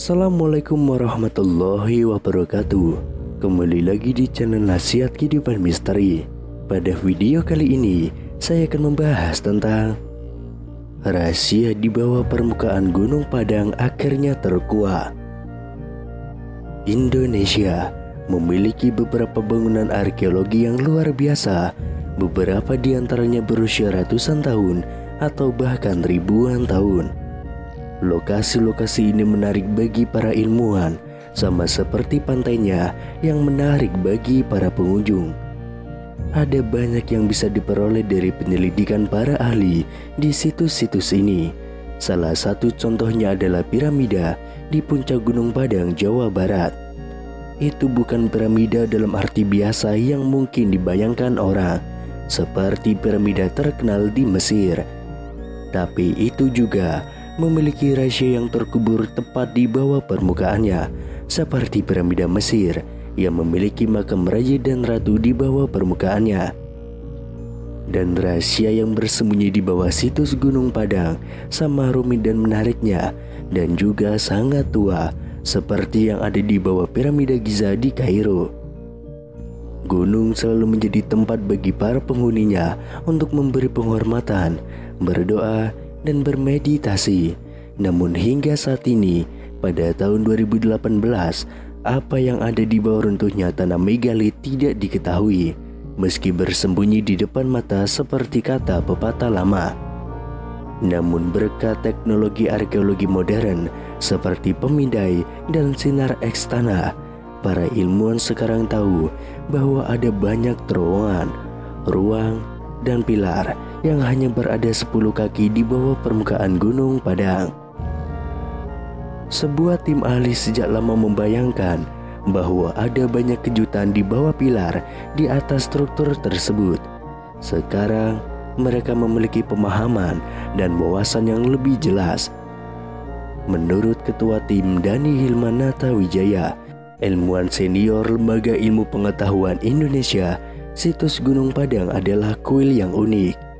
Assalamualaikum warahmatullahi wabarakatuh. Kembali lagi di channel Nasihat Kehidupan Misteri. Pada video kali ini saya akan membahas tentang rahasia di bawah permukaan Gunung Padang akhirnya terkuak. Indonesia memiliki beberapa bangunan arkeologi yang luar biasa. Beberapa di antaranya berusia ratusan tahun atau bahkan ribuan tahun. Lokasi-lokasi ini menarik bagi para ilmuwan, sama seperti pantainya yang menarik bagi para pengunjung. Ada banyak yang bisa diperoleh dari penyelidikan para ahli di situs-situs ini. Salah satu contohnya adalah piramida di puncak Gunung Padang, Jawa Barat. Itu bukan piramida dalam arti biasa yang mungkin dibayangkan orang, seperti piramida terkenal di Mesir. Tapi itu juga memiliki rahasia yang terkubur tepat di bawah permukaannya, seperti piramida Mesir yang memiliki makam raja dan ratu di bawah permukaannya. Dan rahasia yang bersembunyi di bawah situs Gunung Padang sama rumit dan menariknya, dan juga sangat tua, seperti yang ada di bawah piramida Giza di Kairo. Gunung selalu menjadi tempat bagi para penghuninya untuk memberi penghormatan, berdoa, dan bermeditasi. Namun hingga saat ini, pada tahun 2018, apa yang ada di bawah runtuhnya tanah megalit tidak diketahui, meski bersembunyi di depan mata seperti kata pepatah lama. Namun berkat teknologi arkeologi modern seperti pemindai dan sinar X tanah, para ilmuwan sekarang tahu bahwa ada banyak terowongan, ruang, dan pilar yang hanya berada 10 kaki di bawah permukaan Gunung Padang. Sebuah tim ahli sejak lama membayangkan bahwa ada banyak kejutan di bawah pilar di atas struktur tersebut. Sekarang mereka memiliki pemahaman dan wawasan yang lebih jelas. Menurut Ketua Tim Dani Hilmanata Wijaya, ilmuwan senior Lembaga Ilmu Pengetahuan Indonesia, situs Gunung Padang adalah kuil yang unik.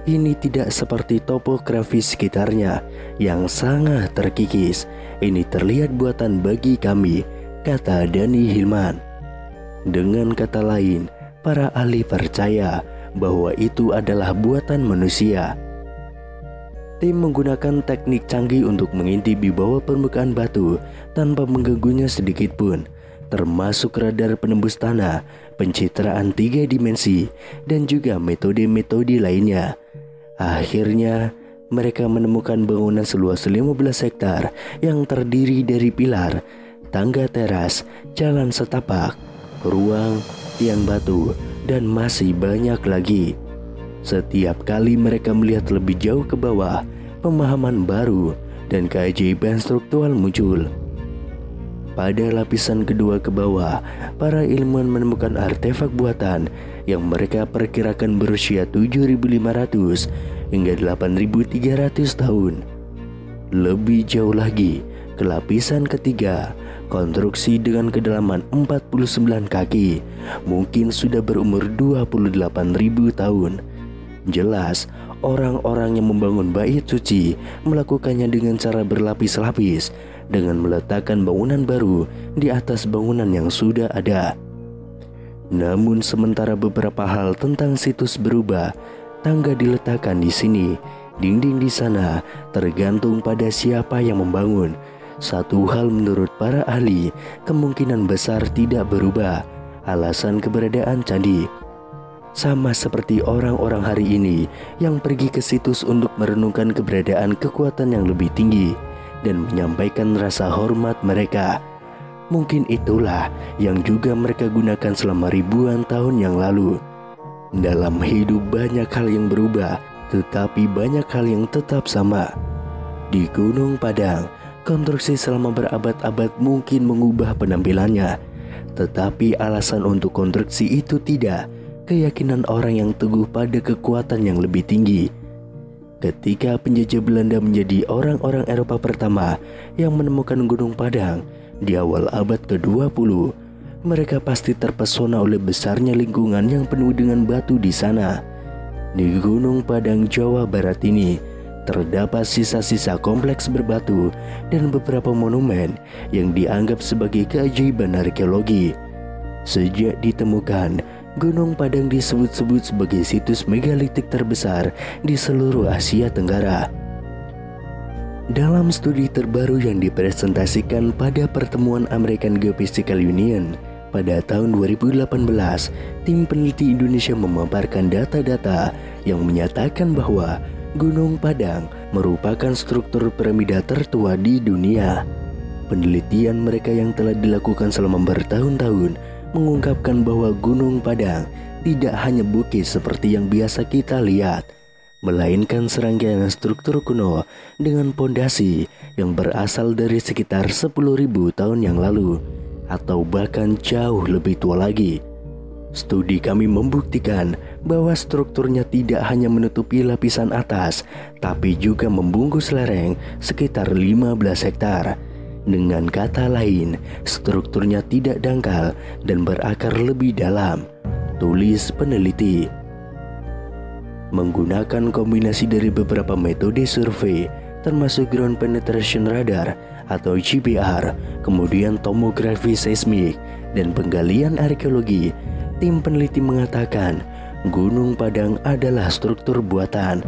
Ini tidak seperti topografi sekitarnya yang sangat terkikis. Ini terlihat buatan bagi kami, kata Dani Hilman. Dengan kata lain, para ahli percaya bahwa itu adalah buatan manusia. Tim menggunakan teknik canggih untuk mengintip di bawah permukaan batu tanpa mengganggunya sedikit pun, termasuk radar penembus tanah, pencitraan 3 dimensi, dan juga metode-metode lainnya. Akhirnya, mereka menemukan bangunan seluas 15 hektar yang terdiri dari pilar, tangga teras, jalan setapak, ruang, tiang batu, dan masih banyak lagi. Setiap kali mereka melihat lebih jauh ke bawah, pemahaman baru dan keajaiban struktural muncul. Pada lapisan kedua ke bawah, para ilmuwan menemukan artefak buatan yang mereka perkirakan berusia 7.500 hingga 8.300 tahun. Lebih jauh lagi, ke lapisan ketiga, konstruksi dengan kedalaman 49 kaki mungkin sudah berumur 28.000 tahun. Jelas, orang-orang yang membangun bait suci melakukannya dengan cara berlapis-lapis, dengan meletakkan bangunan baru di atas bangunan yang sudah ada. Namun sementara beberapa hal tentang situs berubah, tangga diletakkan di sini, dinding di sana, tergantung pada siapa yang membangun. Satu hal menurut para ahli kemungkinan besar tidak berubah, alasan keberadaan candi. Sama seperti orang-orang hari ini yang pergi ke situs untuk merenungkan keberadaan kekuatan yang lebih tinggi dan menyampaikan rasa hormat mereka. Mungkin itulah yang juga mereka gunakan selama ribuan tahun yang lalu. Dalam hidup banyak hal yang berubah, tetapi banyak hal yang tetap sama. Di Gunung Padang, konstruksi selama berabad-abad mungkin mengubah penampilannya, tetapi alasan untuk konstruksi itu tidak, keyakinan orang yang teguh pada kekuatan yang lebih tinggi. Ketika penjajah Belanda menjadi orang-orang Eropa pertama yang menemukan Gunung Padang di awal abad ke-20, mereka pasti terpesona oleh besarnya lingkungan yang penuh dengan batu di sana. Di Gunung Padang, Jawa Barat ini terdapat sisa-sisa kompleks berbatu dan beberapa monumen yang dianggap sebagai keajaiban arkeologi. Sejak ditemukan, Gunung Padang disebut-sebut sebagai situs megalitik terbesar di seluruh Asia Tenggara. Dalam studi terbaru yang dipresentasikan pada pertemuan American Geophysical Union pada tahun 2018, tim peneliti Indonesia memaparkan data-data yang menyatakan bahwa Gunung Padang merupakan struktur piramida tertua di dunia. Penelitian mereka yang telah dilakukan selama bertahun-tahun mengungkapkan bahwa Gunung Padang tidak hanya bukit seperti yang biasa kita lihat, melainkan serangkaian struktur kuno dengan pondasi yang berasal dari sekitar 10.000 tahun yang lalu atau bahkan jauh lebih tua lagi. Studi kami membuktikan bahwa strukturnya tidak hanya menutupi lapisan atas, tapi juga membungkus lereng sekitar 15 hektar. Dengan kata lain, strukturnya tidak dangkal dan berakar lebih dalam, tulis peneliti. Menggunakan kombinasi dari beberapa metode survei, termasuk ground penetration radar atau GPR, kemudian tomografi seismik dan penggalian arkeologi, tim peneliti mengatakan Gunung Padang adalah struktur buatan,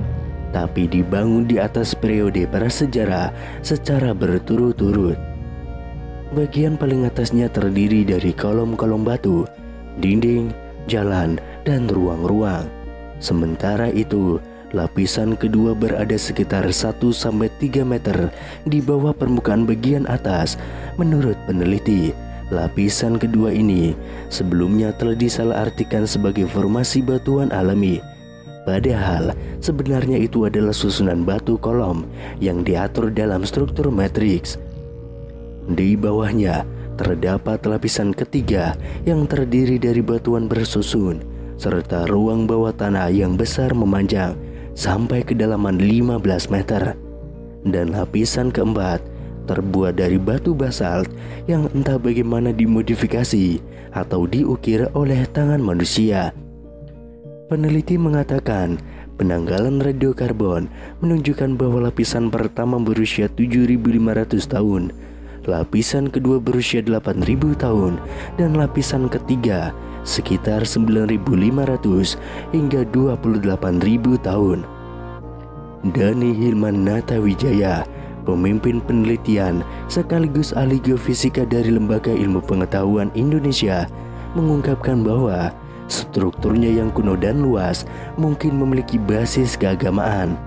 tapi dibangun di atas periode prasejarah secara berturut-turut. Bagian paling atasnya terdiri dari kolom-kolom batu, dinding, jalan, dan ruang-ruang. Sementara itu, lapisan kedua berada sekitar 1-3 meter di bawah permukaan bagian atas. Menurut peneliti, lapisan kedua ini sebelumnya telah disalahartikan sebagai formasi batuan alami. Padahal sebenarnya itu adalah susunan batu kolom yang diatur dalam struktur matriks. Di bawahnya terdapat lapisan ketiga yang terdiri dari batuan bersusun serta ruang bawah tanah yang besar memanjang sampai kedalaman 15 meter. Dan lapisan keempat terbuat dari batu basalt yang entah bagaimana dimodifikasi atau diukir oleh tangan manusia. Peneliti mengatakan penanggalan radiokarbon menunjukkan bahwa lapisan pertama berusia 7.500 tahun, lapisan kedua berusia 8.000 tahun, dan lapisan ketiga sekitar 9.500 hingga 28.000 tahun. Dhani Hilman Natawijaya, pemimpin penelitian sekaligus ahli geofisika dari Lembaga Ilmu Pengetahuan Indonesia, mengungkapkan bahwa strukturnya yang kuno dan luas mungkin memiliki basis keagamaan.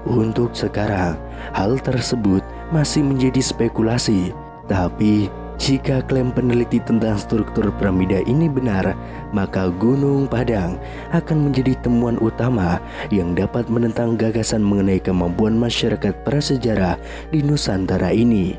Untuk sekarang, hal tersebut masih menjadi spekulasi, tapi jika klaim peneliti tentang struktur piramida ini benar, maka Gunung Padang akan menjadi temuan utama yang dapat menentang gagasan mengenai kemampuan masyarakat prasejarah di Nusantara ini.